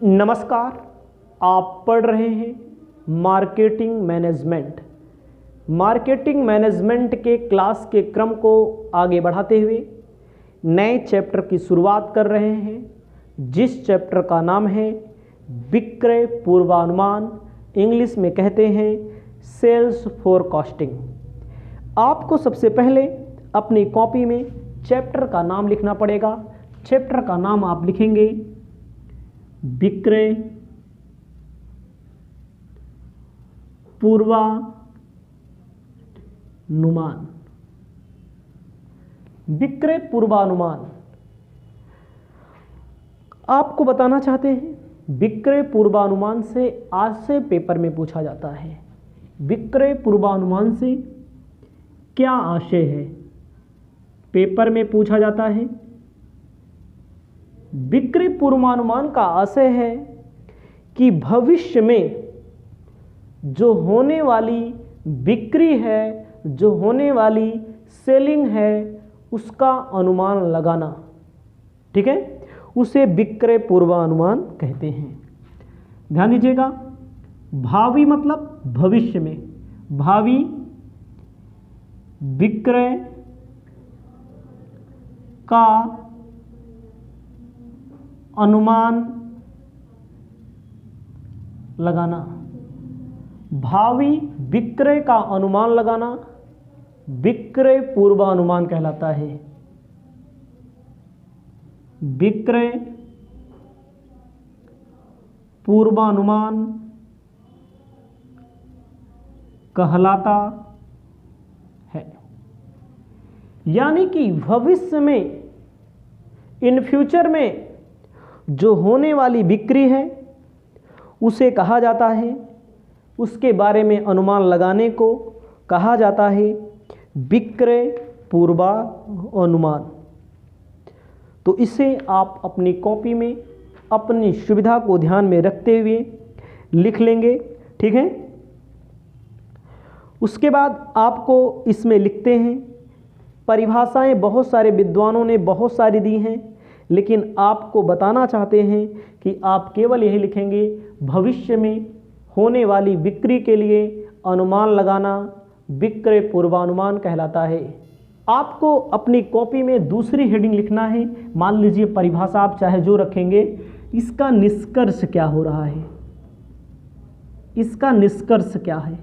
नमस्कार। आप पढ़ रहे हैं मार्केटिंग मैनेजमेंट। मार्केटिंग मैनेजमेंट के क्लास के क्रम को आगे बढ़ाते हुए नए चैप्टर की शुरुआत कर रहे हैं, जिस चैप्टर का नाम है विक्रय पूर्वानुमान, इंग्लिश में कहते हैं सेल्स फोरकास्टिंग। आपको सबसे पहले अपनी कॉपी में चैप्टर का नाम लिखना पड़ेगा। चैप्टर का नाम आप लिखेंगे विक्रय पूर्वानुमान। विक्रय पूर्वानुमान आपको बताना चाहते हैं। विक्रय पूर्वानुमान से आज से पेपर में पूछा जाता है। विक्रय पूर्वानुमान से क्या आशय है, पेपर में पूछा जाता है। विक्रय पूर्वानुमान का आशय है कि भविष्य में जो होने वाली बिक्री है, जो होने वाली सेलिंग है, उसका अनुमान लगाना। ठीक है, उसे विक्रय पूर्वानुमान कहते हैं। ध्यान दीजिएगा, भावी मतलब भविष्य में, भावी विक्रय का अनुमान लगाना। भावी विक्रय का अनुमान लगाना विक्रय पूर्वानुमान कहलाता है। विक्रय पूर्वानुमान कहलाता है। यानी कि भविष्य में, इन फ्यूचर में जो होने वाली बिक्री है उसे कहा जाता है, उसके बारे में अनुमान लगाने को कहा जाता है विक्रय पूर्वानुमान। तो इसे आप अपनी कॉपी में अपनी सुविधा को ध्यान में रखते हुए लिख लेंगे। ठीक है, उसके बाद आपको इसमें लिखते हैं परिभाषाएं। बहुत सारे विद्वानों ने बहुत सारी दी हैं, लेकिन आपको बताना चाहते हैं कि आप केवल यही लिखेंगे भविष्य में होने वाली बिक्री के लिए अनुमान लगाना विक्रय पूर्वानुमान कहलाता है। आपको अपनी कॉपी में दूसरी हेडिंग लिखना है। मान लीजिए परिभाषा आप चाहे जो रखेंगे, इसका निष्कर्ष क्या हो रहा है, इसका निष्कर्ष क्या है।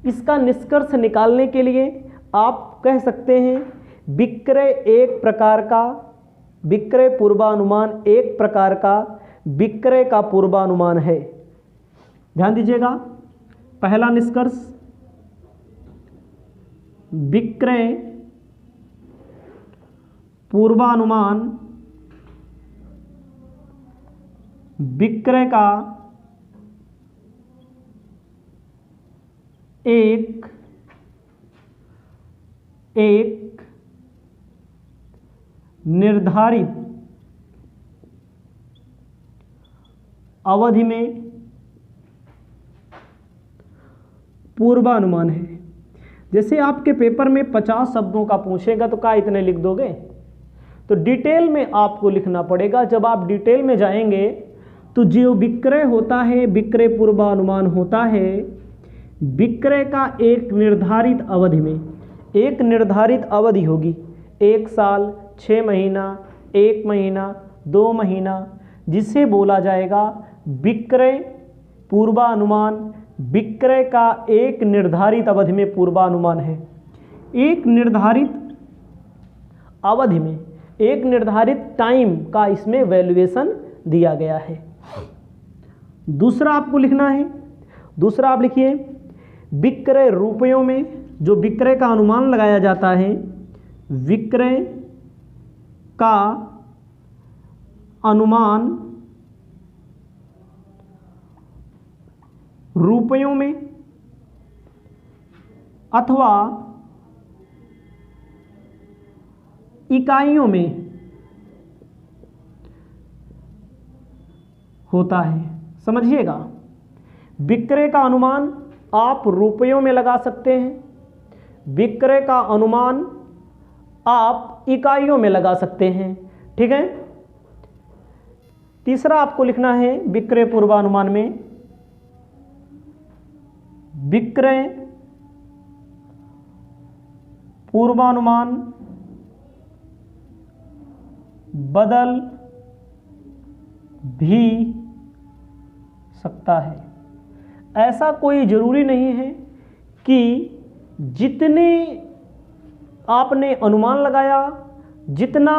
इसका निष्कर्ष निकालने के लिए आप कह सकते हैं विक्रय एक प्रकार का, विक्रय पूर्वानुमान एक प्रकार का विक्रय का पूर्वानुमान है। ध्यान दीजिएगा, पहला निष्कर्ष विक्रय पूर्वानुमान विक्रय का एक निर्धारित अवधि में पूर्वानुमान है। जैसे आपके पेपर में 50 शब्दों का पूछेगा तो क्या इतने लिख दोगे? तो डिटेल में आपको लिखना पड़ेगा। जब आप डिटेल में जाएंगे तो जो विक्रय होता है, विक्रय पूर्वानुमान होता है विक्रय का एक निर्धारित अवधि में, एक निर्धारित अवधि होगी, 1 साल, 6 महीना, 1 महीना, 2 महीना, जिसे बोला जाएगा विक्रय पूर्वानुमान। विक्रय का एक निर्धारित अवधि में पूर्वानुमान है। एक निर्धारित अवधि में, एक निर्धारित टाइम का इसमें वैल्यूएशन दिया गया है। दूसरा आपको लिखना है, दूसरा आप लिखिए विक्रय रुपयों में जो विक्रय का अनुमान लगाया जाता है, विक्रय का अनुमान रुपयों में अथवा इकाइयों में होता है। समझिएगा, विक्रय का अनुमान आप रुपयों में लगा सकते हैं, विक्रय का अनुमान आप इकाइयों में लगा सकते हैं। ठीक है, तीसरा आपको लिखना है विक्रय पूर्वानुमान में, विक्रय पूर्वानुमान बदल भी सकता है। ऐसा कोई जरूरी नहीं है कि जितने आपने अनुमान लगाया, जितना,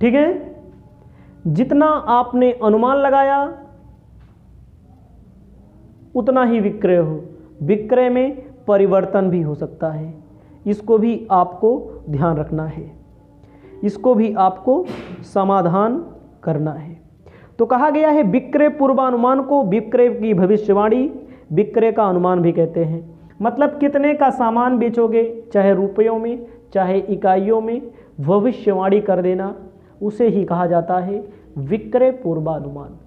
ठीक है, जितना आपने अनुमान लगाया उतना ही विक्रय हो। विक्रय में परिवर्तन भी हो सकता है, इसको भी आपको ध्यान रखना है, इसको भी आपको समाधान करना है। तो कहा गया है विक्रय पूर्वानुमान को विक्रय की भविष्यवाणी, विक्रय का अनुमान भी कहते हैं। मतलब कितने का सामान बेचोगे, चाहे रुपयों में चाहे इकाइयों में, भविष्यवाणी कर देना, उसे ही कहा जाता है विक्रय पूर्वानुमान।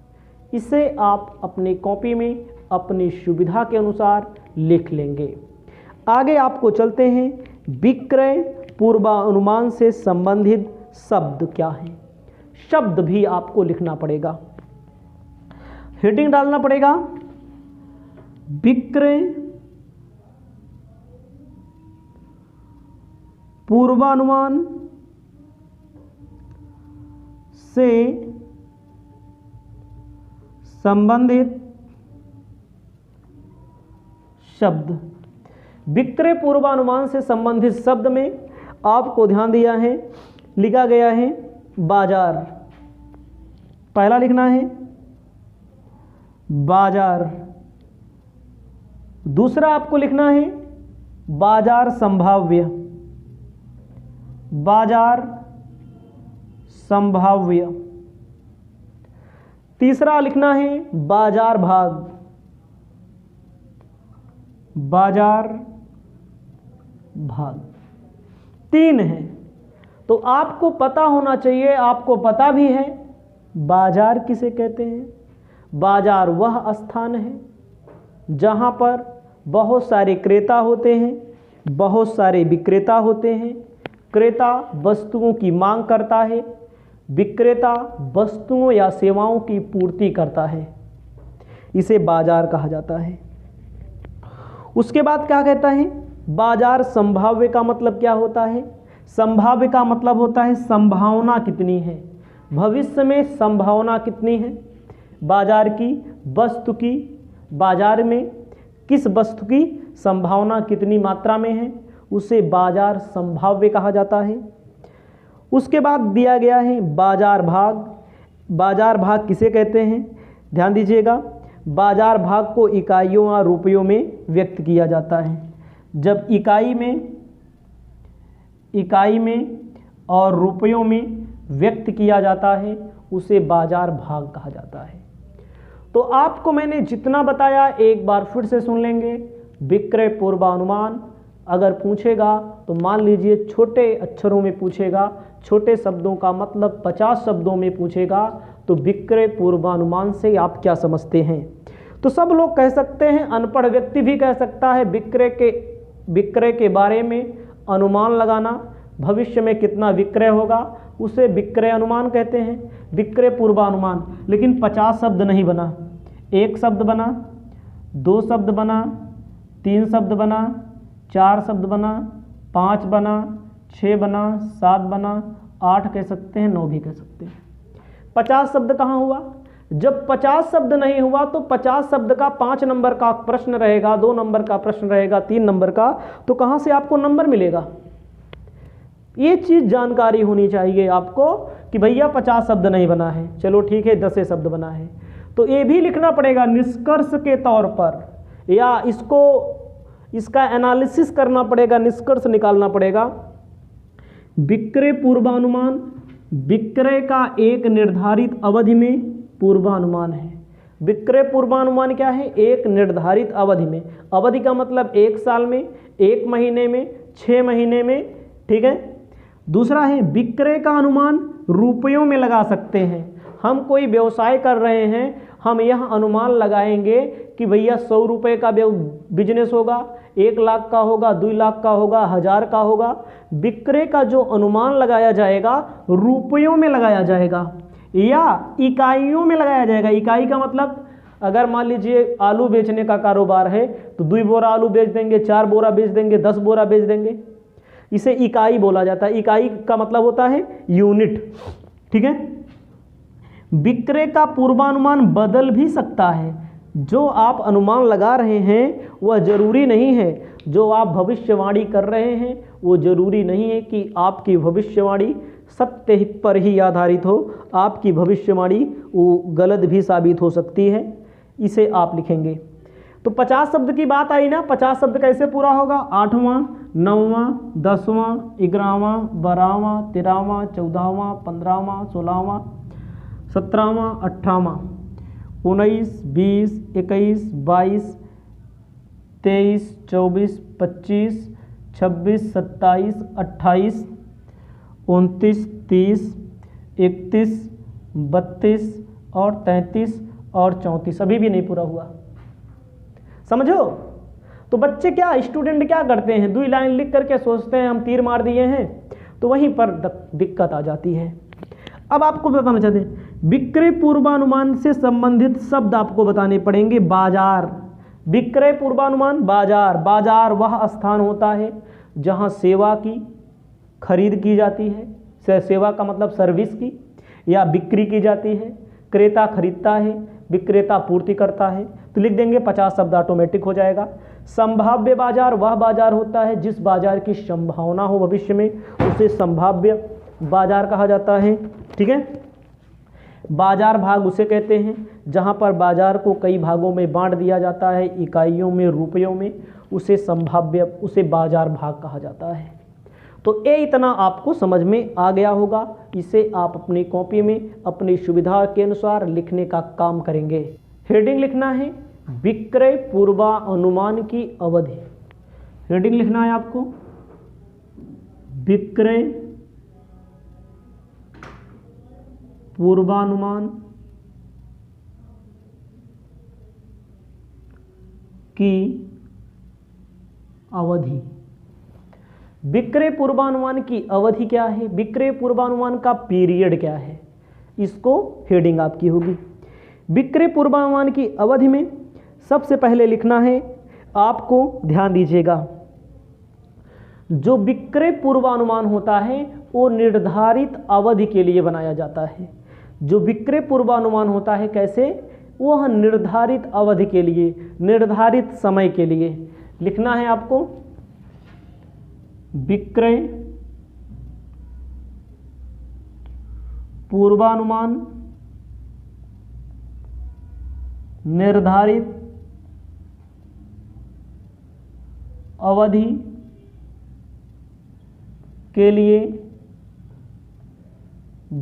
इसे आप अपनी कॉपी में अपनी सुविधा के अनुसार लिख लेंगे। आगे आपको चलते हैं, विक्रय पूर्वानुमान से संबंधित शब्द क्या हैं। शब्द भी आपको लिखना पड़ेगा, हेडिंग डालना पड़ेगा, विक्रय पूर्वानुमान से संबंधित शब्द। विक्रय पूर्वानुमान से संबंधित शब्द में आपको ध्यान दिया है, लिखा गया है बाजार, पहला लिखना है बाजार। दूसरा आपको लिखना है बाजार संभाव्य, बाजार संभाव्य। तीसरा लिखना है बाजार भाग, बाजार भाग। 3 है। तो आपको पता होना चाहिए, आपको पता भी है बाजार किसे कहते हैं। बाजार वह स्थान है जहां पर बहुत सारे क्रेता होते हैं, बहुत सारे विक्रेता होते हैं। क्रेता वस्तुओं की मांग करता है, विक्रेता वस्तुओं या सेवाओं की पूर्ति करता है, इसे बाजार कहा जाता है। उसके बाद क्या कहता है, बाजार संभाव्य का मतलब क्या होता है। संभाव्य का मतलब होता है संभावना कितनी है, भविष्य में संभावना कितनी है बाजार की, वस्तु की, बाजार में किस वस्तु की संभावना कितनी मात्रा में है, उसे बाजार संभाव्य कहा जाता है। उसके बाद दिया गया है बाजार भाग। बाजार भाग किसे कहते हैं, ध्यान दीजिएगा, बाजार भाग को इकाइयों या रुपयों में व्यक्त किया जाता है। जब इकाई में और रुपयों में व्यक्त किया जाता है उसे बाजार भाग कहा जाता है। तो आपको मैंने जितना बताया एक बार फिर से सुन लेंगे। विक्रय पूर्वानुमान अगर पूछेगा तो मान लीजिए छोटे अक्षरों में पूछेगा, छोटे शब्दों का मतलब 50 शब्दों में पूछेगा, तो विक्रय पूर्वानुमान से आप क्या समझते हैं। तो सब लोग कह सकते हैं, अनपढ़ व्यक्ति भी कह सकता है विक्रय के बारे में अनुमान लगाना, भविष्य में कितना विक्रय होगा उसे विक्रय अनुमान कहते हैं, विक्रय पूर्वानुमान। लेकिन 50 शब्द नहीं बना, 1 शब्द बना, 2 शब्द बना, 3 शब्द बना, 4 शब्द बना, 5 बना, 6 बना, 7 बना, 8 कह सकते हैं, 9 भी कह सकते हैं। 50 शब्द कहाँ हुआ। जब 50 शब्द नहीं हुआ तो 50 शब्द का 5 नंबर का प्रश्न रहेगा, 2 नंबर का प्रश्न रहेगा, 3 नंबर का, तो कहाँ से आपको नंबर मिलेगा। ये चीज़ जानकारी होनी चाहिए आपको कि भैया 50 शब्द नहीं बना है, चलो ठीक है 10 शब्द बना है। तो ये भी लिखना पड़ेगा निष्कर्ष के तौर पर, या इसका एनालिसिस करना पड़ेगा, निष्कर्ष निकालना पड़ेगा। विक्रय पूर्वानुमान विक्रय का एक निर्धारित अवधि में पूर्वानुमान है। विक्रय पूर्वानुमान क्या है, एक निर्धारित अवधि में। अवधि का मतलब 1 साल में, 1 महीने में, 6 महीने में, ठीक है। दूसरा है विक्रय का अनुमान रुपयों में लगा सकते हैं। हम कोई व्यवसाय कर रहे हैं, हम यह अनुमान लगाएंगे कि भैया 100 रुपये का बिजनेस होगा, 1 लाख का होगा, 2 लाख का होगा, 1000 का होगा। विक्रय का जो अनुमान लगाया जाएगा रुपयों में लगाया जाएगा। या इकाइयों में लगाया जाएगा। इकाई का मतलब अगर मान लीजिए आलू बेचने का कारोबार है तो 2 बोरा आलू बेच देंगे, 4 बोरा बेच देंगे, 10 बोरा बेच देंगे, इसे इकाई बोला जाता है। इकाई का मतलब होता है यूनिट, ठीक है। विक्रय का पूर्वानुमान बदल भी सकता है। जो आप अनुमान लगा रहे हैं वह जरूरी नहीं है, जो आप भविष्यवाणी कर रहे हैं वो जरूरी नहीं है कि आपकी भविष्यवाणी सत्य पर ही आधारित हो। आपकी भविष्यवाणी वो गलत भी साबित हो सकती है। इसे आप लिखेंगे। तो 50 शब्द की बात आई ना, 50 शब्द कैसे पूरा होगा? 8वां, 9वां, 10वां, 11वां, 12वां, 13वां, 14वां, 15वां, 16वां, 17वां, 18वां, 19, 20, 21, 22, 23, 24, 25, 26, 27, 28, 29, 30, 31, 32 और 33 और 34 अभी भी नहीं पूरा हुआ। समझो? तो बच्चे क्या, स्टूडेंट क्या करते हैं, 2 लाइन लिख करके सोचते हैं हम तीर मार दिए हैं, तो वहीं पर दिक्कत आ जाती है। अब आपको बताना चाहते हैं, विक्रय पूर्वानुमान से संबंधित शब्द आपको बताने पड़ेंगे। बाजार, विक्रय पूर्वानुमान, बाजार। बाजार वह स्थान होता है जहां सेवा की खरीद की जाती है, सेवा का मतलब सर्विस की, या बिक्री की जाती है। क्रेता खरीदता है, विक्रेता पूर्ति करता है। तो लिख देंगे, 50 शब्द ऑटोमेटिक हो जाएगा। संभाव्य बाजार वह बाजार होता है जिस बाजार की संभावना हो भविष्य में, उसे संभाव्य बाजार कहा जाता है, ठीक है। बाजार भाग उसे कहते हैं जहां पर बाजार को कई भागों में बांट दिया जाता है, इकाइयों में, रुपयों में, उसे संभाव्य, उसे बाजार भाग कहा जाता है। तो ये इतना आपको समझ में आ गया होगा। इसे आप अपनी कॉपी में अपनी सुविधा के अनुसार लिखने का काम करेंगे। हेडिंग लिखना है विक्रय पूर्वानुमान की अवधि। हेडिंग लिखना है आपको विक्रय पूर्वानुमान की अवधि। विक्रय पूर्वानुमान की अवधि क्या है, विक्रय पूर्वानुमान का पीरियड क्या है, इसको हेडिंग आपकी होगी। विक्रय पूर्वानुमान की अवधि में सबसे पहले लिखना है आपको, ध्यान दीजिएगा, जो विक्रय पूर्वानुमान होता है वो निर्धारित अवधि के लिए बनाया जाता है। जो विक्रय पूर्वानुमान होता है कैसे, वह निर्धारित अवधि के लिए, निर्धारित समय के लिए लिखना है आपको। विक्रय पूर्वानुमान निर्धारित अवधि के लिए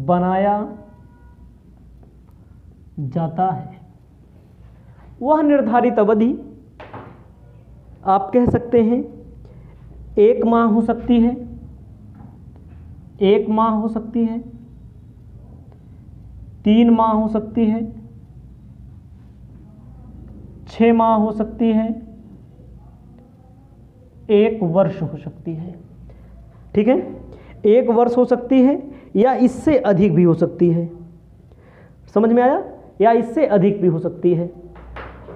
बनाया जाता है। वह निर्धारित अवधि आप कह सकते हैं 1 माह हो सकती है, 1 माह हो सकती है, 3 माह हो सकती है, 6 माह हो सकती है, 1 वर्ष हो सकती है, ठीक है। 1 वर्ष हो सकती है या इससे अधिक भी हो सकती है, समझ में आया, या इससे अधिक भी हो सकती है।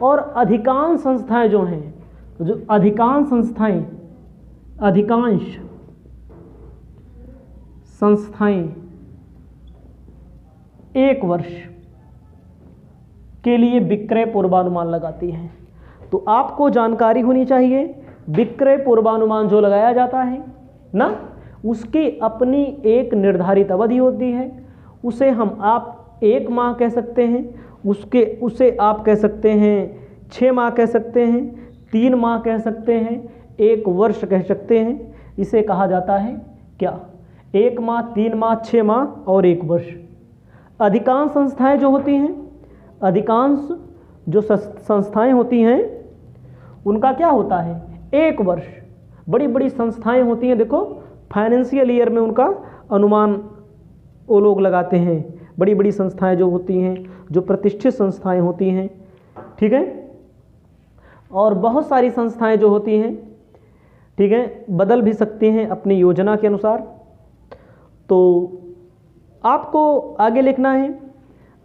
और अधिकांश संस्थाएं जो हैं, जो अधिकांश संस्थाएं 1 वर्ष के लिए विक्रय पूर्वानुमान लगाती हैं। तो आपको जानकारी होनी चाहिए, विक्रय पूर्वानुमान जो लगाया जाता है ना, उसकी अपनी एक निर्धारित अवधि होती है। उसे आप 1 माह कह सकते हैं, उसे आप कह सकते हैं 6 माह कह सकते हैं, 3 माह कह सकते हैं, 1 वर्ष कह सकते हैं। इसे कहा जाता है क्या, 1 माह, 3 माह, 6 माह और 1 वर्ष। अधिकांश संस्थाएं जो होती हैं, अधिकांश जो संस्थाएं होती हैं उनका क्या होता है, 1 वर्ष। बड़ी बड़ी संस्थाएं होती हैं, देखो फाइनेंशियल ईयर में उनका अनुमान वो लोग लगाते हैं। बड़ी बड़ी संस्थाएं जो होती हैं, जो प्रतिष्ठित संस्थाएं होती हैं, ठीक है। और बहुत सारी संस्थाएं जो होती हैं, ठीक है, बदल भी सकती हैं अपनी योजना के अनुसार। तो आपको आगे लिखना है,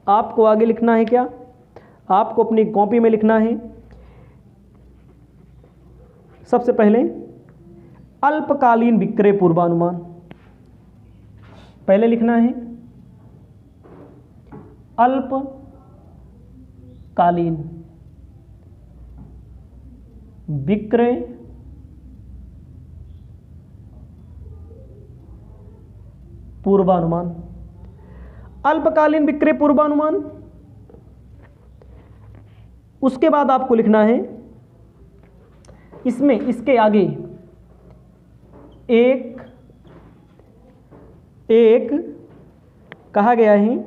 आपको आगे लिखना है क्या, आपको अपनी कॉपी में लिखना है सबसे पहले अल्पकालीन विक्रय पूर्वानुमान। पहले लिखना है अल्पकालीन विक्रय पूर्वानुमान। अल्पकालीन विक्रय पूर्वानुमान। उसके बाद आपको लिखना है इसमें, इसके आगे एक कहा गया है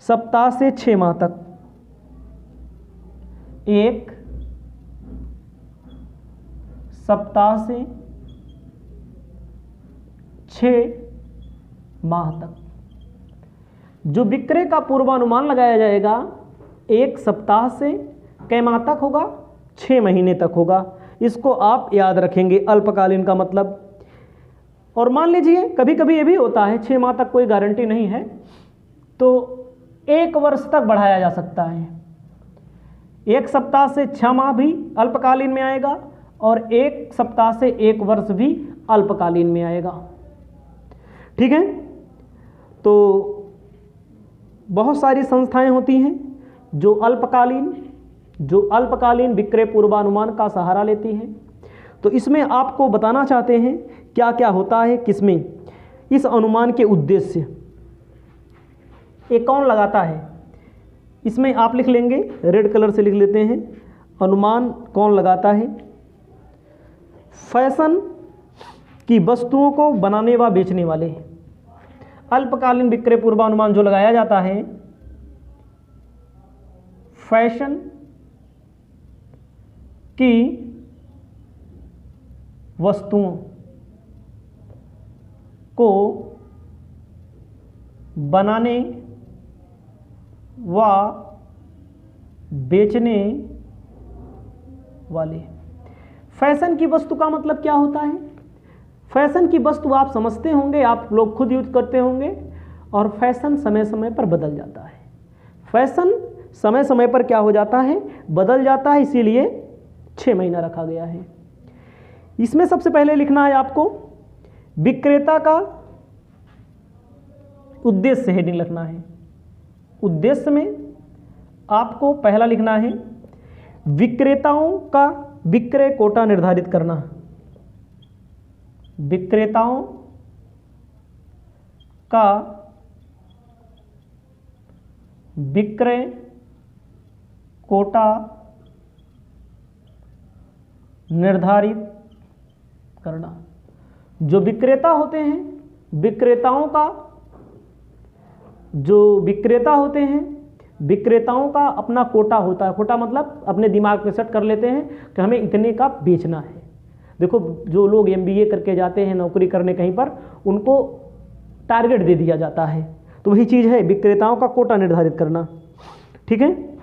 सप्ताह से 6 माह तक, एक सप्ताह से 6 माह तक जो विक्रय का पूर्वानुमान लगाया जाएगा, एक सप्ताह से कै माह तक होगा, 6 महीने तक होगा। इसको आप याद रखेंगे, अल्पकालीन का मतलब। और मान लीजिए कभी कभी ये भी होता है 6 माह तक कोई गारंटी नहीं है, तो 1 वर्ष तक बढ़ाया जा सकता है। 1 सप्ताह से 6 माह भी अल्पकालीन में आएगा और 1 सप्ताह से 1 वर्ष भी अल्पकालीन में आएगा। ठीक है, तो बहुत सारी संस्थाएं होती हैं जो अल्पकालीन विक्रय पूर्वानुमान का सहारा लेती हैं। तो इसमें आपको बताना चाहते हैं क्या क्या होता है किसमें, इस अनुमान के उद्देश्य, ये कौन लगाता है। इसमें आप लिख लेंगे, रेड कलर से लिख लेते हैं, अनुमान कौन लगाता है। फैशन की वस्तुओं को बनाने व बेचने वाले। अल्पकालीन विक्रय पूर्वानुमान जो लगाया जाता है, फैशन की वस्तुओं को बनाने व बेचने वाले। फैशन की वस्तु का मतलब क्या होता है। फैशन की वस्तु आप समझते होंगे, आप लोग खुद यूज करते होंगे, और फैशन समय समय पर बदल जाता है। फैशन समय समय पर क्या हो जाता है, बदल जाता है, इसीलिए 6 महीना रखा गया है। इसमें सबसे पहले लिखना है आपको विक्रेता का उद्देश्य, हेडिंग लिखना है। उद्देश्य में आपको पहला लिखना है विक्रेताओं का विक्रय कोटा निर्धारित करना। विक्रेताओं का विक्रय कोटा निर्धारित करना। जो विक्रेता होते हैं, विक्रेताओं का जो विक्रेता होते हैं, विक्रेताओं का अपना कोटा होता है। कोटा मतलब अपने दिमाग में सेट कर लेते हैं कि हमें इतने का बेचना है। देखो, जो लोग MBA करके जाते हैं नौकरी करने कहीं पर, उनको टारगेट दे दिया जाता है, तो वही चीज़ है विक्रेताओं का कोटा निर्धारित करना। ठीक है।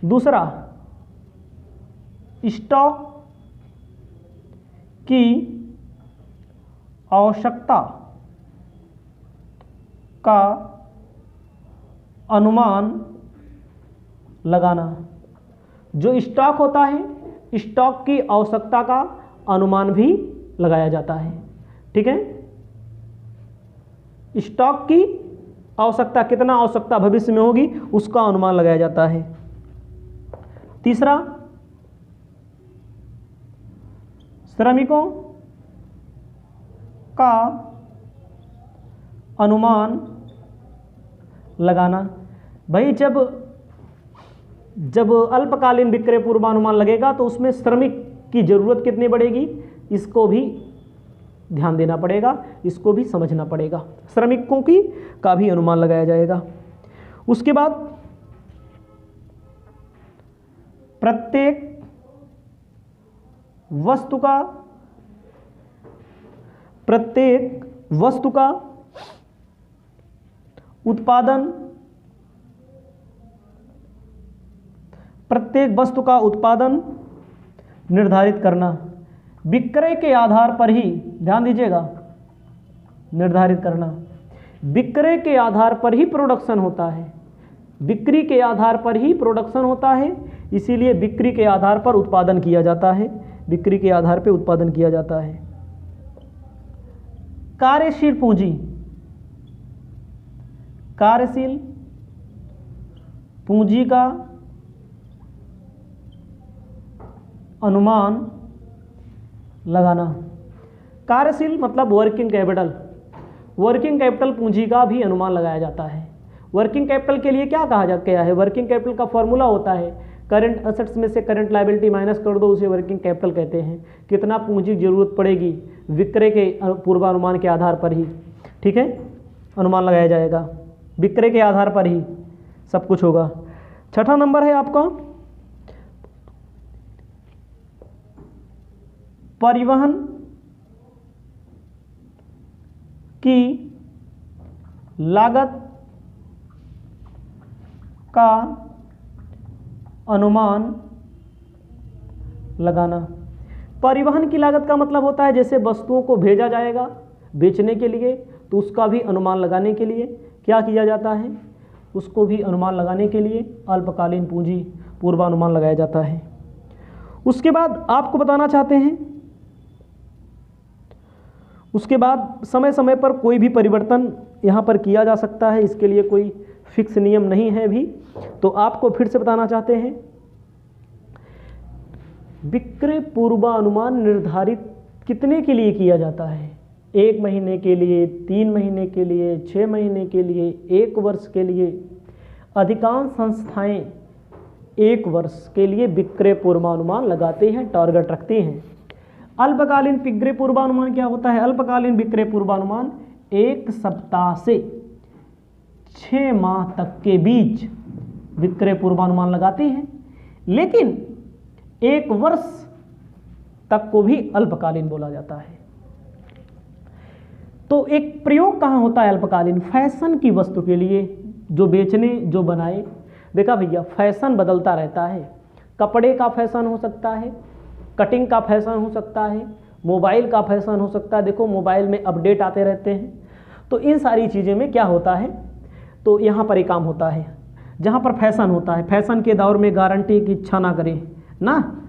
दूसरा, स्टॉक की आवश्यकता का अनुमान लगाना। जो स्टॉक होता है, स्टॉक की आवश्यकता का अनुमान भी लगाया जाता है। ठीक है। स्टॉक की आवश्यकता, कितना आवश्यकता भविष्य में होगी, उसका अनुमान लगाया जाता है। तीसरा, श्रमिकों का अनुमान लगाना। भाई जब अल्पकालीन विक्रय पूर्वानुमान लगेगा तो उसमें श्रमिक की ज़रूरत कितनी बढ़ेगी, इसको भी ध्यान देना पड़ेगा, इसको भी समझना पड़ेगा। श्रमिकों की का भी अनुमान लगाया जाएगा। उसके बाद प्रत्येक वस्तु का उत्पादन, प्रत्येक वस्तु का उत्पादन निर्धारित करना। विक्रय के आधार पर ही, ध्यान दीजिएगा, निर्धारित करना। विक्रय के आधार पर ही प्रोडक्शन होता है, बिक्री के आधार पर ही प्रोडक्शन होता है, इसीलिए बिक्री के आधार पर उत्पादन किया जाता है, बिक्री के आधार पर उत्पादन किया जाता है। कार्यशील पूंजी, कार्यशील पूंजी का अनुमान लगाना। कार्यशील मतलब वर्किंग कैपिटल, वर्किंग कैपिटल पूंजी का भी अनुमान लगाया जाता है। वर्किंग कैपिटल के लिए क्या कहा गया है, वर्किंग कैपिटल का फॉर्मूला होता है करंट असेट्स में से करंट लायबिलिटी माइनस कर दो, उसे वर्किंग कैपिटल कहते हैं। कितना पूंजी जरूरत पड़ेगी विक्रय के पूर्वानुमान के आधार पर ही, ठीक है, अनुमान लगाया जाएगा, विक्रय के आधार पर ही सब कुछ होगा। छठा नंबर है आपका परिवहन की लागत का अनुमान लगाना। परिवहन की लागत का मतलब होता है जैसे वस्तुओं को भेजा जाएगा बेचने के लिए, तो उसका भी अनुमान लगाने के लिए क्या किया जाता है, उसको भी अनुमान लगाने के लिए अल्पकालीन पूंजी पूर्वानुमान लगाया जाता है। उसके बाद आपको बताना चाहते हैं, उसके बाद समय समय पर कोई भी परिवर्तन यहाँ पर किया जा सकता है, इसके लिए कोई फिक्स नियम नहीं है भी। तो आपको फिर से बताना चाहते हैं, विक्रय पूर्वानुमान निर्धारित कितने के लिए किया जाता है, 1 महीने के लिए, 3 महीने के लिए, 6 महीने के लिए, 1 वर्ष के लिए। अधिकांश संस्थाएं 1 वर्ष के लिए विक्रय पूर्वानुमान लगाते हैं, टारगेट रखते हैं। अल्पकालीन विक्रय पूर्वानुमान क्या होता है, अल्पकालीन विक्रय पूर्वानुमान 1 सप्ताह से 6 माह तक के बीच विक्रय पूर्वानुमान लगाते हैं, लेकिन 1 वर्ष तक को भी अल्पकालीन बोला जाता है। तो एक प्रयोग कहाँ होता है अल्पकालीन, फैशन की वस्तु के लिए, जो बेचने जो बनाए। देखा भैया, फैशन बदलता रहता है, कपड़े का फैशन हो सकता है, कटिंग का फैशन हो सकता है, मोबाइल का फैशन हो सकता है। देखो मोबाइल में अपडेट आते रहते हैं, तो इन सारी चीज़ें में क्या होता है, तो यहाँ पर एक काम होता है जहाँ पर फैशन होता है, फैशन के दौर में गारंटी की इच्छा ना करें ना।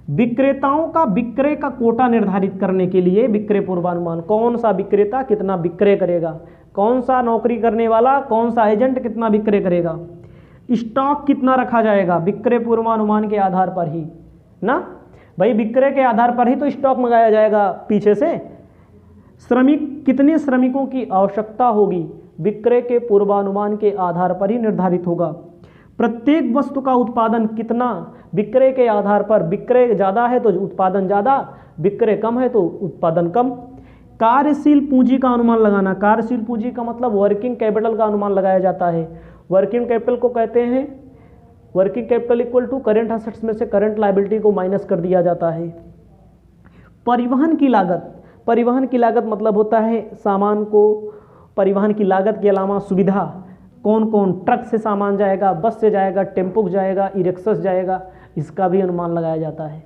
विक्रेताओं का विक्रय का कोटा निर्धारित करने के लिए विक्रय पूर्वानुमान, कौन सा विक्रेता कितना विक्रय करेगा, कौन सा नौकरी करने वाला, कौन सा एजेंट कितना विक्रय करेगा, स्टॉक कितना रखा जाएगा, विक्रय पूर्वानुमान के आधार पर ही ना भाई, विक्रय के आधार पर ही तो स्टॉक मंगाया जाएगा पीछे से। श्रमिक, कितने श्रमिकों की आवश्यकता होगी, विक्रय के पूर्वानुमान के आधार पर ही निर्धारित होगा। प्रत्येक वस्तु का उत्पादन कितना, विक्रय के आधार पर, विक्रय ज़्यादा है तो उत्पादन ज़्यादा, विक्रय कम है तो उत्पादन कम। कार्यशील पूंजी का अनुमान लगाना, कार्यशील पूंजी का मतलब वर्किंग कैपिटल का अनुमान लगाया जाता है। वर्किंग कैपिटल को कहते हैं, working capital equal to current assets में से करंट लायबिलिटी को माइनस कर दिया जाता है। परिवहन की लागत, परिवहन की लागत मतलब होता है सामान को, परिवहन की लागत के अलावा सुविधा, कौन कौन ट्रक से सामान जाएगा, बस से जाएगा, टेम्पो जाएगा, ई रिक्शा जाएगा, इसका भी अनुमान लगाया जाता है।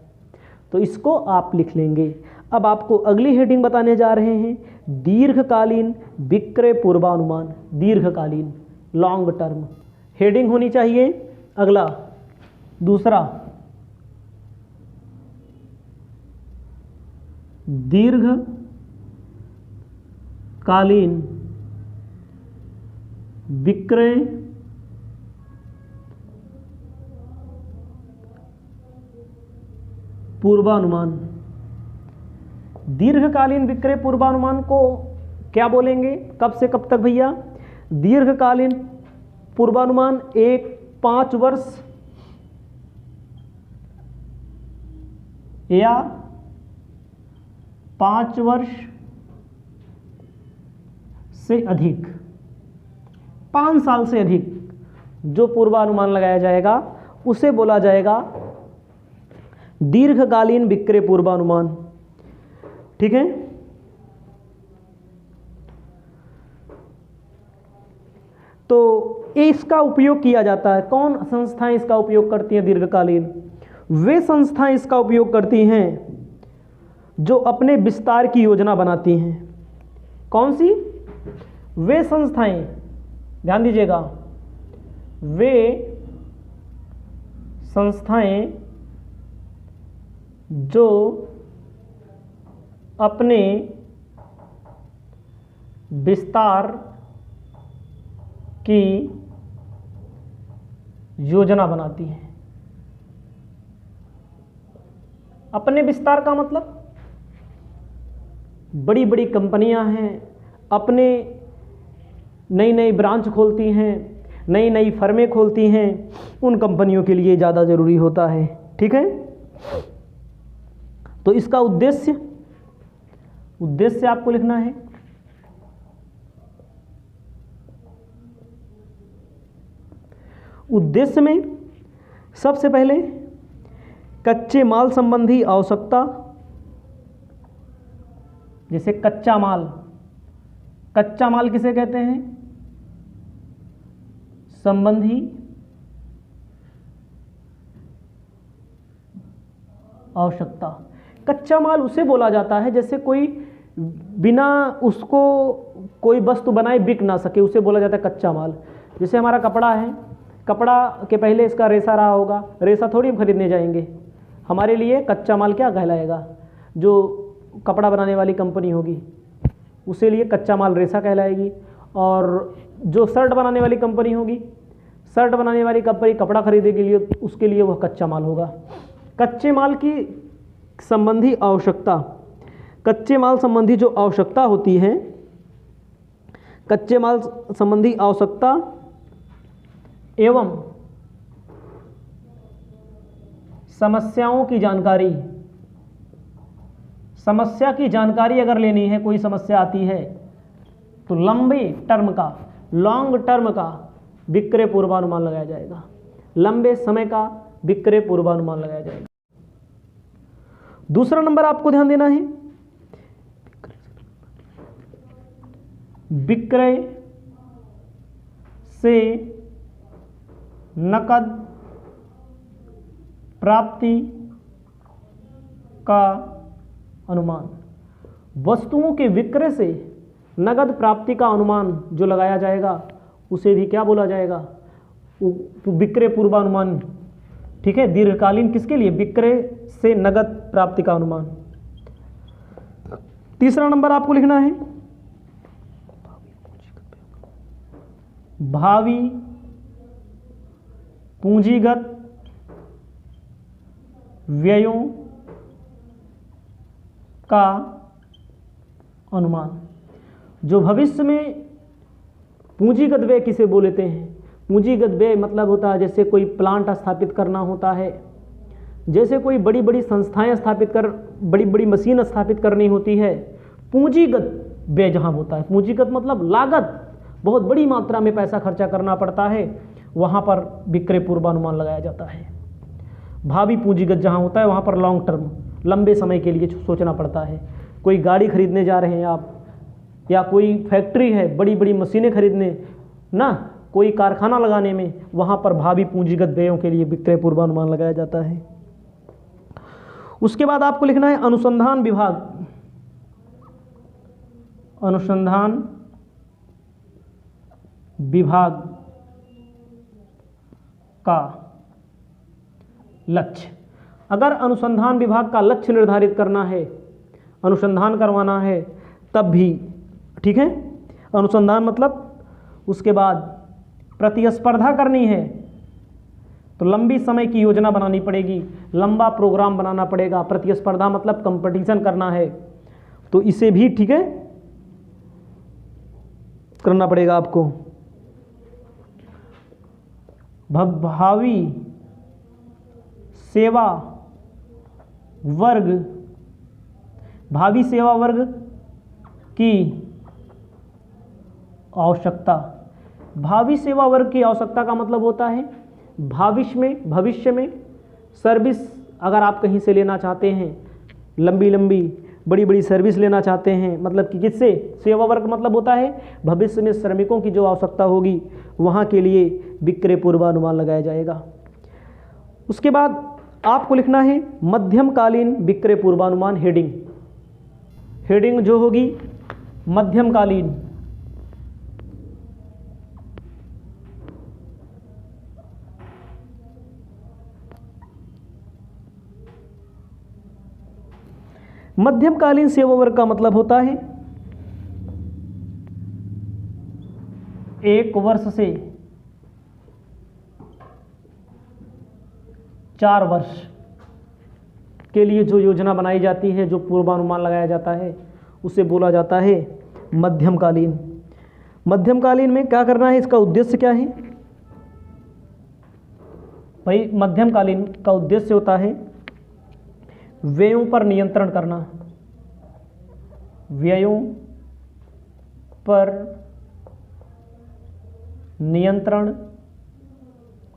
तो इसको आप लिख लेंगे। अब आपको अगली हेडिंग बताने जा रहे हैं, दीर्घकालीन विक्रय पूर्वानुमान। दीर्घकालीन, लॉन्ग टर्म हेडिंग होनी चाहिए। अगला दूसरा, दीर्घकालीन विक्रय पूर्वानुमान। दीर्घकालीन विक्रय पूर्वानुमान को क्या बोलेंगे, कब से कब तक भैया, दीर्घकालीन पूर्वानुमान 5 वर्ष या 5 वर्ष से अधिक, 5 साल से अधिक जो पूर्वानुमान लगाया जाएगा उसे बोला जाएगा दीर्घकालीन विक्रय पूर्वानुमान। ठीक है, तो इसका उपयोग किया जाता है। कौन संस्थाएं इसका उपयोग करती हैं दीर्घकालीन, वे संस्थाएं इसका उपयोग करती हैं जो अपने विस्तार की योजना बनाती हैं। कौन सी, वे संस्थाएं, ध्यान दीजिएगा, वे संस्थाएं जो अपने विस्तार की योजना बनाती हैं। अपने विस्तार का मतलब बड़ी बड़ी कंपनियां हैं, अपने नई नई ब्रांच खोलती हैं, नई नई फर्में खोलती हैं, उन कंपनियों के लिए ज़्यादा ज़रूरी होता है। ठीक है, तो इसका उद्देश्य आपको लिखना है। उद्देश्य में सबसे पहले कच्चे माल संबंधी आवश्यकता, जैसे कच्चा माल, कच्चा माल किसे कहते हैं? संबंधी आवश्यकता। कच्चा माल उसे बोला जाता है जैसे कोई बिना उसको कोई वस्तु बनाए बिक ना सके, उसे बोला जाता है कच्चा माल। जैसे हमारा कपड़ा है, कपड़ा के पहले इसका रेशा रहा होगा, रेशा थोड़ी हम खरीदने जाएंगे, हमारे लिए कच्चा माल क्या कहलाएगा? जो कपड़ा बनाने वाली कंपनी होगी उसे लिए कच्चा माल रेशा कहलाएगी, और जो शर्ट बनाने वाली कंपनी होगी, शर्ट बनाने वाली कंपनी कपड़ा खरीदने के लिए उसके लिए वह कच्चा माल होगा। कच्चे माल की संबंधी आवश्यकता, कच्चे माल संबंधी जो आवश्यकता होती है, कच्चे माल संबंधी आवश्यकता एवं समस्याओं की जानकारी, समस्या की जानकारी अगर लेनी है, कोई समस्या आती है तो लंबे टर्म का, लॉन्ग टर्म का विक्रय पूर्वानुमान लगाया जाएगा, लंबे समय का विक्रय पूर्वानुमान लगाया जाएगा। दूसरा नंबर आपको ध्यान देना है, विक्रय से नकद प्राप्ति का अनुमान। वस्तुओं के विक्रय से नगद प्राप्ति का अनुमान जो लगाया जाएगा उसे भी क्या बोला जाएगा? विक्रय पूर्वानुमान। ठीक है, दीर्घकालीन किसके लिए? विक्रय से नगद प्राप्ति का अनुमान। तीसरा नंबर आपको लिखना है भावी पूंजीगत व्ययों का अनुमान। जो भविष्य में पूंजीगत व्यय किसे बोलते हैं? पूंजीगत व्यय मतलब होता है जैसे कोई प्लांट स्थापित करना होता है, जैसे कोई बड़ी बड़ी संस्थाएं स्थापित कर, बड़ी बड़ी मशीन स्थापित करनी होती है, पूंजीगत व्यय जहां होता है, पूंजीगत मतलब लागत, बहुत बड़ी मात्रा में पैसा खर्चा करना पड़ता है, वहां पर विक्रय पूर्वानुमान लगाया जाता है। भावी पूंजीगत जहां होता है वहां पर लॉन्ग टर्म, लंबे समय के लिए सोचना पड़ता है। कोई गाड़ी खरीदने जा रहे हैं आप, या कोई फैक्ट्री है, बड़ी बड़ी मशीनें खरीदने ना, कोई कारखाना लगाने में, वहां पर भावी पूंजीगत व्ययों के लिए विक्रय पूर्वानुमान लगाया जाता है। उसके बाद आपको लिखना है अनुसंधान विभाग, अनुसंधान विभाग का लक्ष्य। अगर अनुसंधान विभाग का लक्ष्य निर्धारित करना है, अनुसंधान करवाना है, तब भी ठीक है, अनुसंधान मतलब उसके बाद प्रतिस्पर्धा करनी है तो लंबी समय की योजना बनानी पड़ेगी, लंबा प्रोग्राम बनाना पड़ेगा। प्रतिस्पर्धा मतलब कंपटीशन करना है, तो इसे भी ठीक है करना पड़ेगा आपको। भावी सेवा वर्ग, भावी सेवा वर्ग की आवश्यकता। भावी सेवा वर्ग की आवश्यकता का मतलब होता है भविष्य में सर्विस अगर आप कहीं से लेना चाहते हैं, लंबी लंबी बड़ी बड़ी सर्विस लेना चाहते हैं, मतलब कि किससे? सेवा वर्ग मतलब होता है भविष्य में श्रमिकों की जो आवश्यकता होगी वहाँ के लिए विक्रय पूर्वानुमान लगाया जाएगा। उसके बाद आपको लिखना है मध्यमकालीन विक्रय पूर्वानुमान। हेडिंग जो होगी मध्यमकालीन, मध्यमकालीन सेवा वर्ग का मतलब होता है 1 वर्ष से 4 वर्ष के लिए जो योजना बनाई जाती है, जो पूर्वानुमान लगाया जाता है, उसे बोला जाता है मध्यमकालीन। मध्यमकालीन में क्या करना है, इसका उद्देश्य क्या है भाई? मध्यमकालीन का उद्देश्य होता है व्ययों पर नियंत्रण करना, व्ययों पर नियंत्रण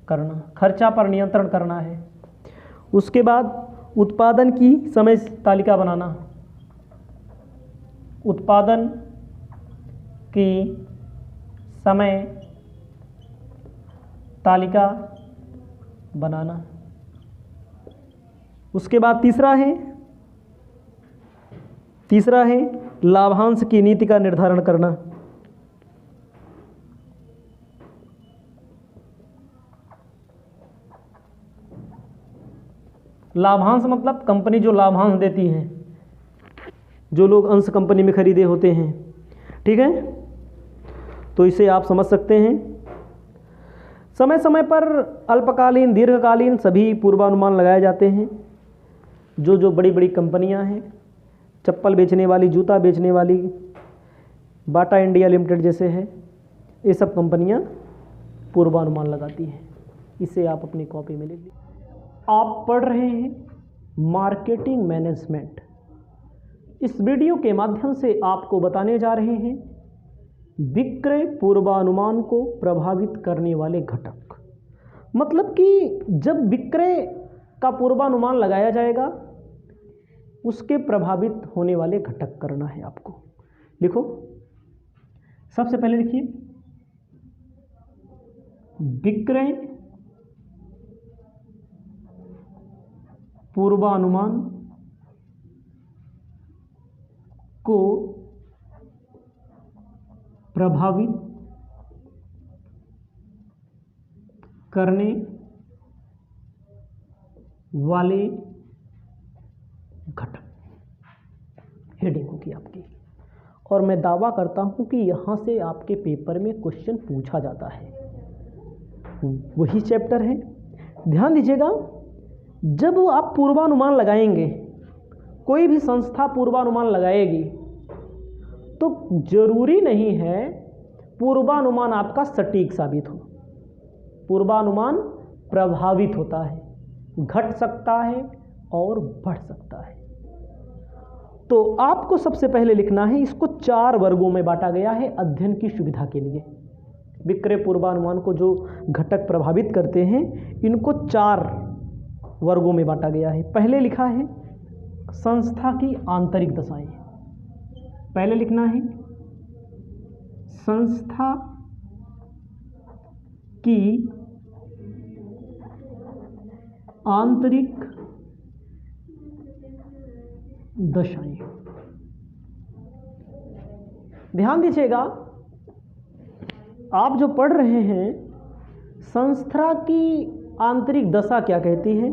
करना, खर्चा पर नियंत्रण करना है। उसके बाद उत्पादन की समय तालिका बनाना, उत्पादन की समय तालिका बनाना। उसके बाद तीसरा है लाभांश की नीति का निर्धारण करना। लाभांश मतलब कंपनी जो लाभांश देती है, जो लोग अंश कंपनी में खरीदे होते हैं, ठीक है। तो इसे आप समझ सकते हैं। समय समय पर अल्पकालीन, दीर्घकालीन सभी पूर्वानुमान लगाए जाते हैं। जो बड़ी बड़ी कंपनियां हैं, चप्पल बेचने वाली, जूता बेचने वाली, बाटा इंडिया लिमिटेड जैसे है, ये सब कंपनियां पूर्वानुमान लगाती हैं। इसे आप अपनी कॉपी में लिख लीजिए। आप पढ़ रहे हैं मार्केटिंग मैनेजमेंट। इस वीडियो के माध्यम से आपको बताने जा रहे हैं विक्रय पूर्वानुमान को प्रभावित करने वाले घटक। मतलब कि जब विक्रय का पूर्वानुमान लगाया जाएगा, उसके प्रभावित होने वाले घटक करना है आपको। लिखो, सबसे पहले लिखिए विक्रय पूर्वानुमान को प्रभावित करने वाले घटक। हेडिंग होगी आपकी। और मैं दावा करता हूं कि यहां से आपके पेपर में क्वेश्चन पूछा जाता है। वही चैप्टर है। ध्यान दीजिएगा, जब आप पूर्वानुमान लगाएंगे, कोई भी संस्था पूर्वानुमान लगाएगी, तो जरूरी नहीं है पूर्वानुमान आपका सटीक साबित हो। पूर्वानुमान प्रभावित होता है, घट सकता है और बढ़ सकता है। तो आपको सबसे पहले लिखना है, इसको 4 वर्गों में बांटा गया है अध्ययन की सुविधा के लिए। विक्रय पूर्वानुमान को जो घटक प्रभावित करते हैं, इनको 4 वर्गों में बांटा गया है। पहले लिखा है संस्था की आंतरिक दशाएं। पहले लिखना है संस्था की आंतरिक दशाएं। ध्यान दीजिएगा, आप जो पढ़ रहे हैं, संस्था की आंतरिक दशा क्या कहती है?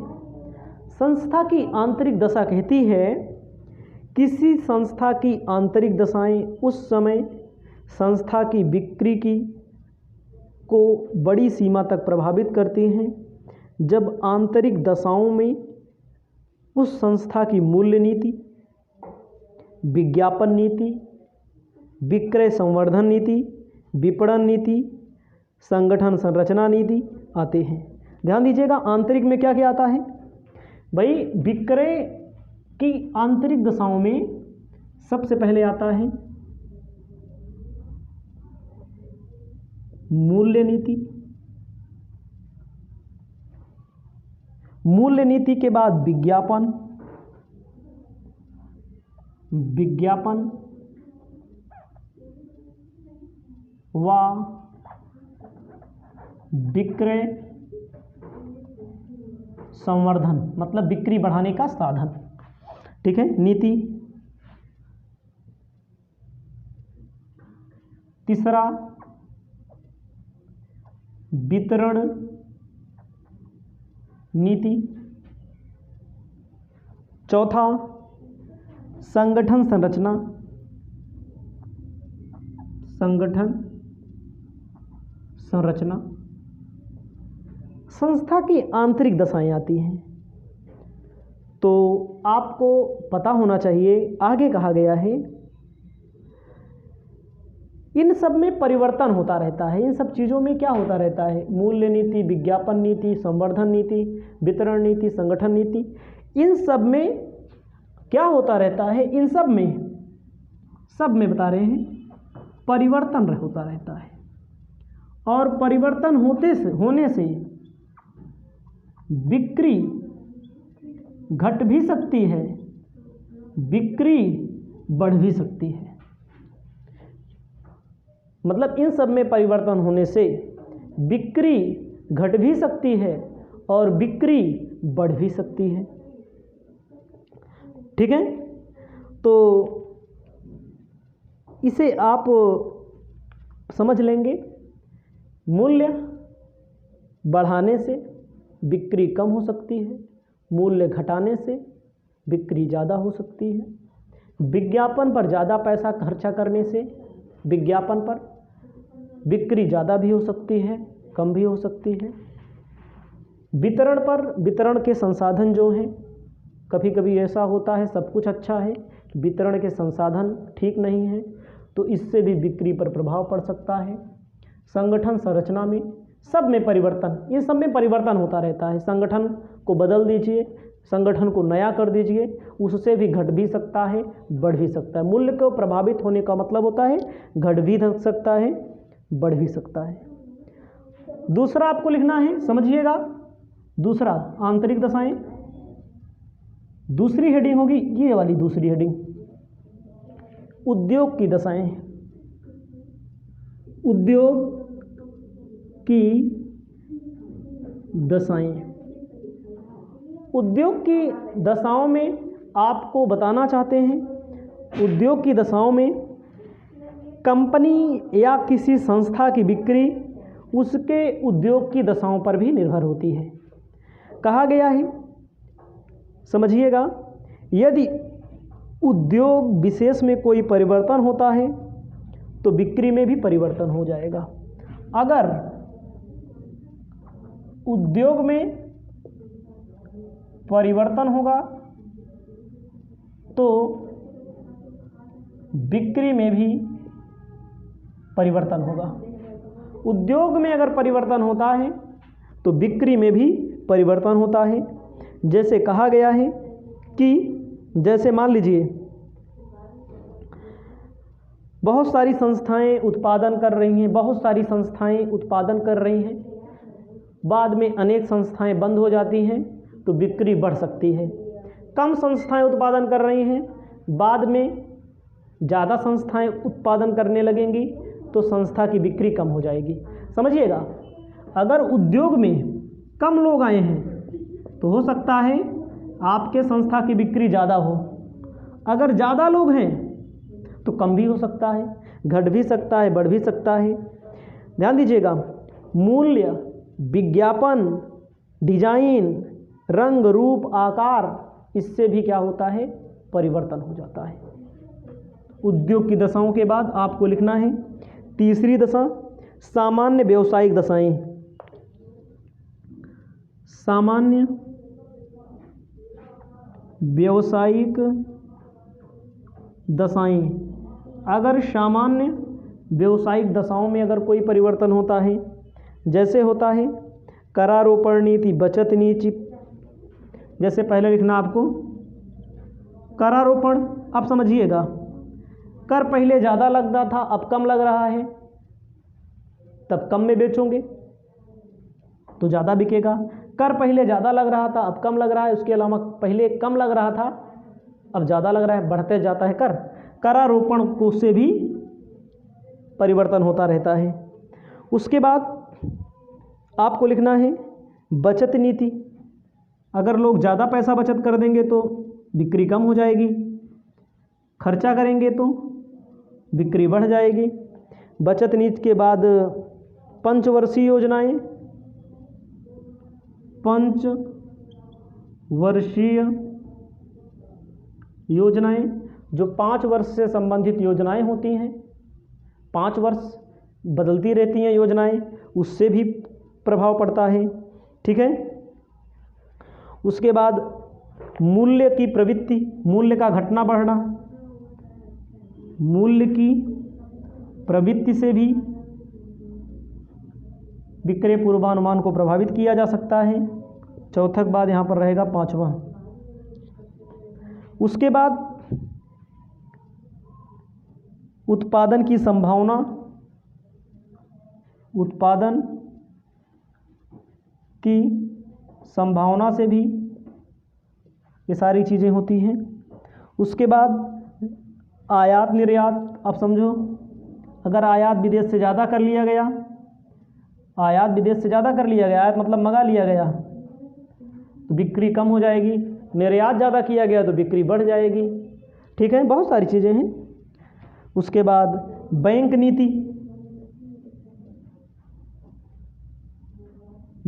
संस्था की आंतरिक दशा कहती है किसी संस्था की आंतरिक दशाएं उस समय संस्था की बिक्री की को बड़ी सीमा तक प्रभावित करती हैं जब आंतरिक दशाओं में उस संस्था की मूल्य नीति, विज्ञापन नीति, विक्रय संवर्धन नीति, विपणन नीति, संगठन संरचना नीति आते हैं। ध्यान दीजिएगा, आंतरिक में क्या क्या आता है भाई? विक्रय की आंतरिक दशाओं में सबसे पहले आता है मूल्य नीति। मूल्य नीति के बाद विज्ञापन, विज्ञापन व विक्रय संवर्धन, मतलब बिक्री बढ़ाने का साधन, ठीक है, नीति। तीसरा वितरण नीति। चौथा संगठन संरचना, संगठन संरचना, संस्था की आंतरिक दशाएं आती हैं। तो आपको पता होना चाहिए, आगे कहा गया है इन सब में परिवर्तन होता रहता है। इन सब चीज़ों में क्या होता रहता है? मूल्य नीति, विज्ञापन नीति, संवर्धन नीति, वितरण नीति, संगठन नीति, इन सब में क्या होता रहता है? इन सब में बता रहे हैं परिवर्तन होता रहता है। और परिवर्तन होने से बिक्री घट भी सकती है, बिक्री बढ़ भी सकती है। मतलब इन सब में परिवर्तन होने से बिक्री घट भी सकती है और बिक्री बढ़ भी सकती है। ठीक है, तो इसे आप समझ लेंगे। मूल्य बढ़ाने से बिक्री कम हो सकती है, मूल्य घटाने से बिक्री ज़्यादा हो सकती है, विज्ञापन पर ज़्यादा पैसा खर्चा करने से विज्ञापन पर बिक्री ज़्यादा भी हो सकती है, कम भी हो सकती है। वितरण पर, वितरण के संसाधन जो हैं, कभी कभी ऐसा होता है सब कुछ अच्छा है, वितरण के संसाधन ठीक नहीं है, तो इससे भी बिक्री पर प्रभाव पड़ सकता है। संगठन संरचना में, सब में परिवर्तन, इन सब में परिवर्तन होता रहता है। संगठन को बदल दीजिए, संगठन को नया कर दीजिए, उससे भी घट भी सकता है, बढ़ भी सकता है। मूल्य को प्रभावित होने का मतलब होता है घट भी सकता है, बढ़ भी सकता है। दूसरा आपको लिखना है, समझिएगा, दूसरा आंतरिक दशाएं। दूसरी हेडिंग होगी ये वाली, दूसरी हेडिंग उद्योग की दशाएं। उद्योग की दशाएं। उद्योग की दशाओं में आपको बताना चाहते हैं, उद्योग की दशाओं में कंपनी या किसी संस्था की बिक्री उसके उद्योग की दशाओं पर भी निर्भर होती है। कहा गया है, समझिएगा, यदि उद्योग विशेष में कोई परिवर्तन होता है तो बिक्री में भी परिवर्तन हो जाएगा। अगर उद्योग में परिवर्तन होगा तो बिक्री में भी परिवर्तन होगा। उद्योग में अगर परिवर्तन होता है तो बिक्री में भी परिवर्तन होता है। जैसे कहा गया है कि जैसे मान लीजिए बहुत सारी संस्थाएं उत्पादन कर रही हैं, बहुत सारी संस्थाएं उत्पादन कर रही हैं, बाद में अनेक संस्थाएं बंद हो जाती हैं तो बिक्री बढ़ सकती है। कम संस्थाएं उत्पादन कर रही हैं, बाद में ज़्यादा संस्थाएं उत्पादन करने लगेंगी तो संस्था की बिक्री कम हो जाएगी। समझिएगा, अगर उद्योग में कम लोग आए हैं तो हो सकता है आपके संस्था की बिक्री ज़्यादा हो, अगर ज़्यादा लोग हैं तो कम भी हो सकता है, घट भी सकता है, बढ़ भी सकता है। ध्यान दीजिएगा, मूल्य, विज्ञापन, डिजाइन, रंग, रूप, आकार, इससे भी क्या होता है? परिवर्तन हो जाता है। उद्योग की दशाओं के बाद आपको लिखना है तीसरी दशा, सामान्य व्यावसायिक दशाएं। सामान्य व्यावसायिक दशाएं। अगर सामान्य व्यावसायिक दशाओं में अगर कोई परिवर्तन होता है, जैसे होता है करारोपण नीति, बचत नीति। जैसे पहले लिखना आपको करारोपण। आप समझिएगा, कर पहले ज़्यादा लगता था, अब कम लग रहा है, तब कम में बेचोगे तो ज़्यादा बिकेगा। कर पहले ज़्यादा लग रहा था, अब कम लग रहा है, उसके अलावा पहले कम लग रहा था, अब ज़्यादा लग रहा है, बढ़ते जाता है कर। करारोपण को से भी परिवर्तन होता रहता है। उसके बाद आपको लिखना है बचत नीति। अगर लोग ज़्यादा पैसा बचत कर देंगे तो बिक्री कम हो जाएगी, खर्चा करेंगे तो बिक्री बढ़ जाएगी। बचत नीति के बाद पंचवर्षीय योजनाएं। पंचवर्षीय योजनाएं जो 5 वर्ष से संबंधित योजनाएं होती हैं, 5 वर्ष बदलती रहती हैं योजनाएं, उससे भी प्रभाव पड़ता है। ठीक है। उसके बाद मूल्य की प्रवृत्ति, मूल्य का घटना बढ़ना, मूल्य की प्रवृत्ति से भी विक्रय पूर्वानुमान को प्रभावित किया जा सकता है। चौथा बाद यहाँ पर रहेगा 5वां। उसके बाद उत्पादन की संभावना, उत्पादन की संभावना से भी ये सारी चीज़ें होती हैं। उसके बाद आयात निर्यात, आप समझो अगर आयात विदेश से ज़्यादा कर लिया गया, आयात विदेश से ज़्यादा कर लिया गया, आयात मतलब मंगा लिया गया, तो बिक्री कम हो जाएगी। निर्यात ज़्यादा किया गया तो बिक्री बढ़ जाएगी। ठीक है, बहुत सारी चीज़ें हैं। उसके बाद बैंक नीति,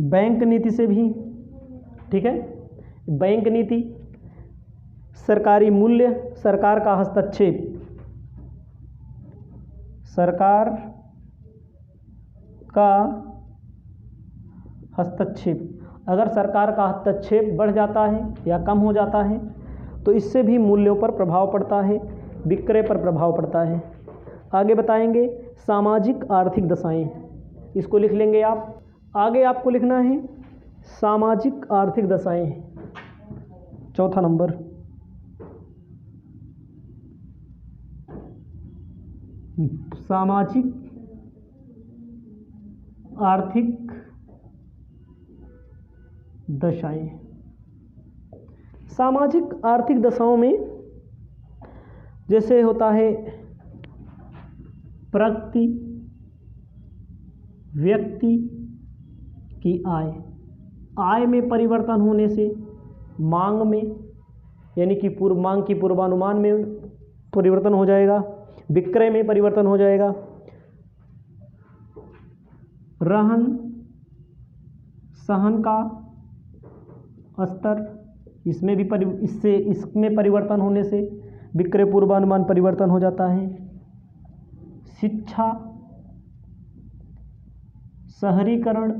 बैंक नीति से भी, ठीक है, बैंक नीति, सरकारी मूल्य, सरकार का हस्तक्षेप, सरकार का हस्तक्षेप, अगर सरकार का हस्तक्षेप बढ़ जाता है या कम हो जाता है तो इससे भी मूल्यों पर प्रभाव पड़ता है, विक्रय पर प्रभाव पड़ता है। आगे बताएंगे सामाजिक आर्थिक दशाएं, इसको लिख लेंगे आप। आगे आपको लिखना है सामाजिक आर्थिक दशाएं, चौथा नंबर। सामाजिक आर्थिक दशाएं, सामाजिक आर्थिक दशाओं में जैसे होता है प्रगति, व्यक्ति की आय, आय में परिवर्तन होने से मांग में, यानी कि पूर्व मांग की पूर्वानुमान में परिवर्तन हो जाएगा, विक्रय में परिवर्तन हो जाएगा, रहन सहन का स्तर, इसमें भी इसमें परिवर्तन होने से विक्रय पूर्वानुमान परिवर्तन हो जाता है। शिक्षा, शहरीकरण,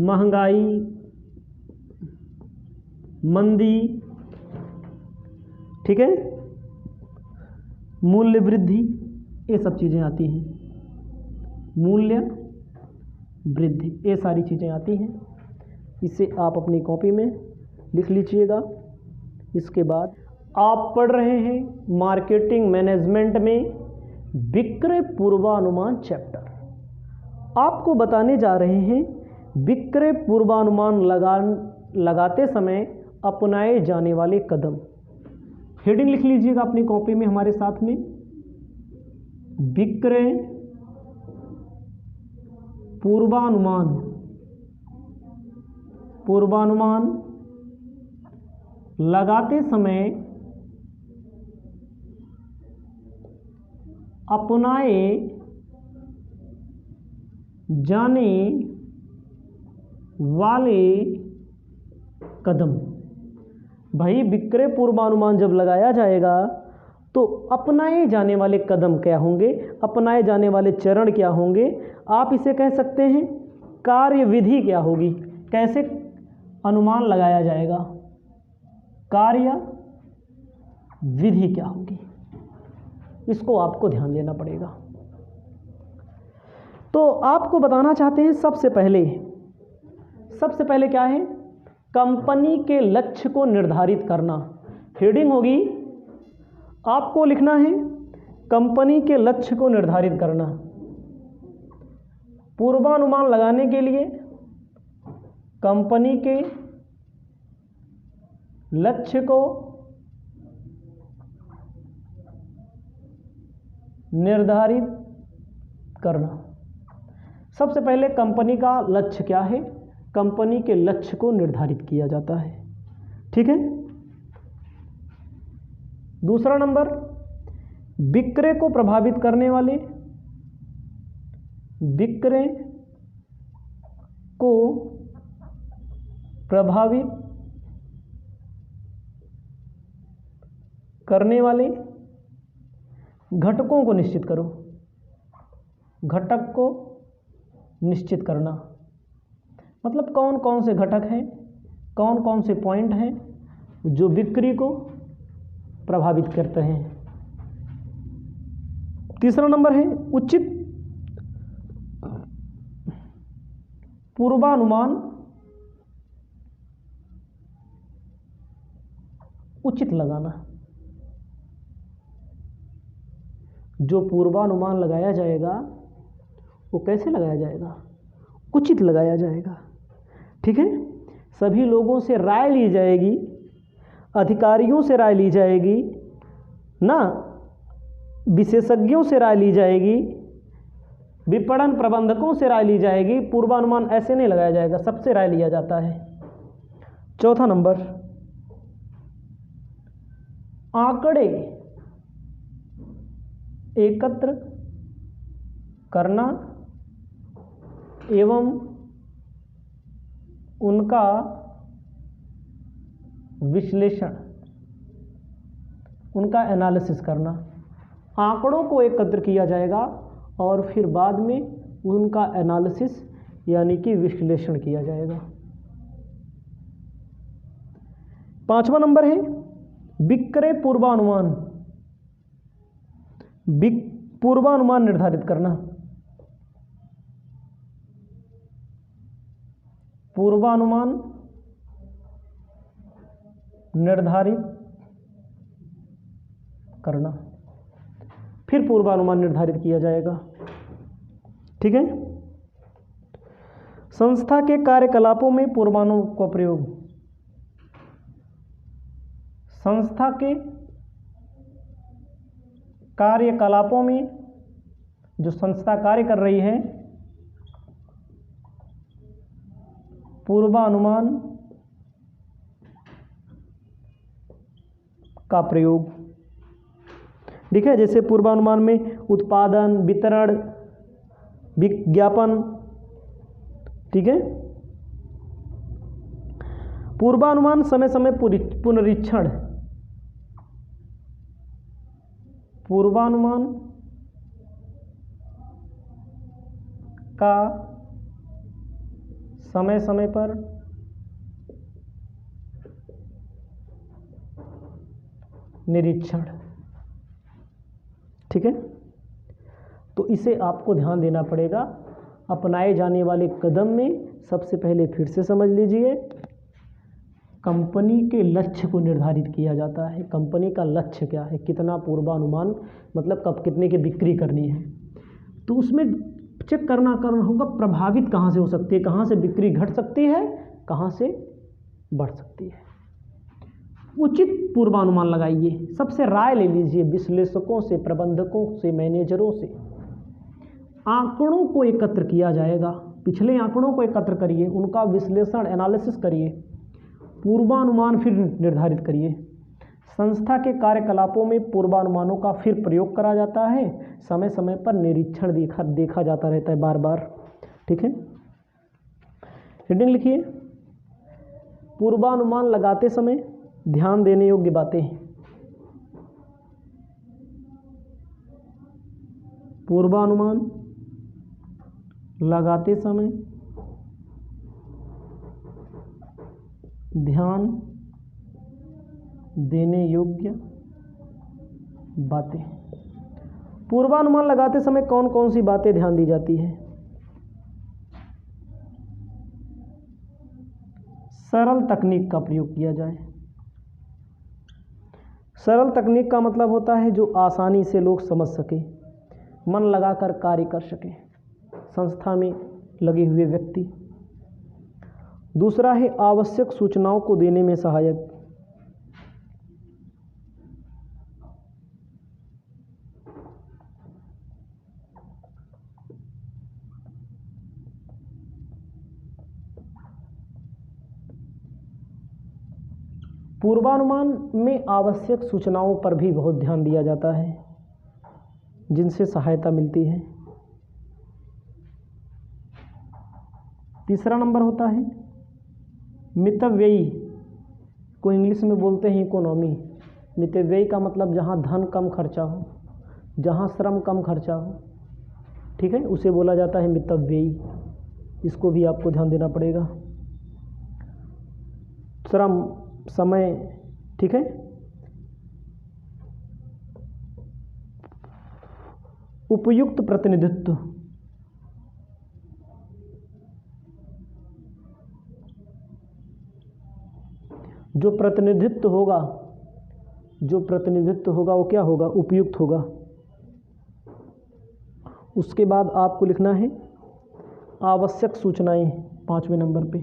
महंगाई, मंदी, ठीक है, मूल्य वृद्धि, ये सब चीज़ें आती हैं, मूल्य वृद्धि, ये सारी चीज़ें आती हैं। इसे आप अपनी कॉपी में लिख लीजिएगा। इसके बाद आप पढ़ रहे हैं मार्केटिंग मैनेजमेंट में विक्रय पूर्वानुमान चैप्टर। आपको बताने जा रहे हैं विक्रय पूर्वानुमान लगाते समय अपनाए जाने वाले कदम। हेडिंग लिख लीजिएगा अपनी कॉपी में हमारे साथ में, विक्रय पूर्वानुमान, पूर्वानुमान लगाते समय अपनाए जाने वाले कदम। भाई विक्रय पूर्वानुमान जब लगाया जाएगा तो अपनाए जाने वाले कदम क्या होंगे, अपनाए जाने वाले चरण क्या होंगे, आप इसे कह सकते हैं कार्यविधि क्या होगी, कैसे अनुमान लगाया जाएगा, कार्य विधि क्या होगी, इसको आपको ध्यान देना पड़ेगा। तो आपको बताना चाहते हैं सबसे पहले क्या है, कंपनी के लक्ष्य को निर्धारित करना। हेडिंग होगी, आपको लिखना है कंपनी के लक्ष्य को निर्धारित करना। पूर्वानुमान लगाने के लिए कंपनी के लक्ष्य को निर्धारित करना। सबसे पहले कंपनी का लक्ष्य क्या है, कंपनी के लक्ष्य को निर्धारित किया जाता है, ठीक है। दूसरा नंबर, विक्रय को प्रभावित करने वाले, विक्रय को प्रभावित करने वाले घटकों को निश्चित करो। घटक को निश्चित करना मतलब कौन कौन से घटक हैं, कौन कौन से पॉइंट हैं जो बिक्री को प्रभावित करते हैं। तीसरा नंबर है उचित पूर्वानुमान उचित लगाना। जो पूर्वानुमान लगाया जाएगा वो कैसे लगाया जाएगा, उचित लगाया जाएगा। ठीक है, सभी लोगों से राय ली जाएगी, अधिकारियों से राय ली जाएगी ना, विशेषज्ञों से राय ली जाएगी, विपणन प्रबंधकों से राय ली जाएगी। पूर्वानुमान ऐसे नहीं लगाया जाएगा, सबसे राय लिया जाता है। चौथा नंबर आंकड़े एकत्र करना एवं उनका विश्लेषण, उनका एनालिसिस करना। आंकड़ों को एकत्र किया जाएगा और फिर बाद में उनका एनालिसिस यानी कि विश्लेषण किया जाएगा। पांचवा नंबर है विक्रय पूर्वानुमान। पूर्वानुमान निर्धारित करना। पूर्वानुमान निर्धारित करना, फिर पूर्वानुमान निर्धारित किया जाएगा। ठीक है, संस्था के कार्यकलापों में पूर्वानुमान का प्रयोग। संस्था के कार्यकलापों में जो संस्था कार्य कर रही है, पूर्वानुमान का प्रयोग। ठीक है, जैसे पूर्वानुमान में उत्पादन, वितरण, विज्ञापन। ठीक है, पूर्वानुमान समय समय पुनरीक्षण। पूर्वानुमान का समय समय पर निरीक्षण। ठीक है, तो इसे आपको ध्यान देना पड़ेगा। अपनाए जाने वाले कदम में सबसे पहले फिर से समझ लीजिए, कंपनी के लक्ष्य को निर्धारित किया जाता है। कंपनी का लक्ष्य क्या है, कितना पूर्वानुमान मतलब कब कितने की बिक्री करनी है, तो उसमें चेक करना होगा प्रभावित कहाँ से हो सकती है, कहाँ से बिक्री घट सकती है, कहाँ से बढ़ सकती है। उचित पूर्वानुमान लगाइए, सबसे राय ले लीजिए, विश्लेषकों से, प्रबंधकों से, मैनेजरों से। आंकड़ों को एकत्र किया जाएगा, पिछले आंकड़ों को एकत्र करिए, उनका विश्लेषण एनालिसिस करिए, पूर्वानुमान फिर निर्धारित करिए। संस्था के कार्यकलापों में पूर्वानुमानों का फिर प्रयोग करा जाता है, समय समय पर निरीक्षण देखा जाता रहता है बार बार। ठीक है, हेडिंग लिखिए, पूर्वानुमान लगाते समय ध्यान देने योग्य बातें। पूर्वानुमान लगाते समय ध्यान देने योग्य बातें। पूर्वानुमान लगाते समय कौन कौन सी बातें ध्यान दी जाती है? सरल तकनीक का प्रयोग किया जाए। सरल तकनीक का मतलब होता है जो आसानी से लोग समझ सके, मन लगाकर कार्य कर सके, संस्था में लगे हुए व्यक्ति। दूसरा है आवश्यक सूचनाओं को देने में सहायक। पूर्वानुमान में आवश्यक सूचनाओं पर भी बहुत ध्यान दिया जाता है, जिनसे सहायता मिलती है। तीसरा नंबर होता है मितव्ययी, को इंग्लिश में बोलते हैं इकोनॉमी। मितव्ययी का मतलब जहाँ धन कम खर्चा हो, जहाँ श्रम कम खर्चा हो, ठीक है, उसे बोला जाता है मितव्ययी। इसको भी आपको ध्यान देना पड़ेगा। श्रम, समय, ठीक है। उपयुक्त प्रतिनिधित्व, जो प्रतिनिधित्व होगा वो क्या होगा? उपयुक्त होगा। उसके बाद आपको लिखना है आवश्यक सूचनाएं 5वें नंबर पे।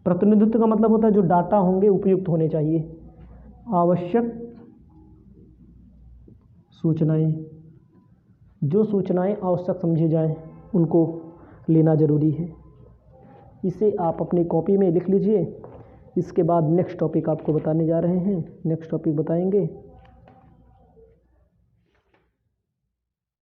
प्रतिनिधित्व का मतलब होता है जो डाटा होंगे उपयुक्त होने चाहिए। आवश्यक सूचनाएं, जो सूचनाएं आवश्यक समझी जाएं उनको लेना जरूरी है। इसे आप अपनी कॉपी में लिख लीजिए। इसके बाद नेक्स्ट टॉपिक आपको बताने जा रहे हैं। नेक्स्ट टॉपिक बताएंगे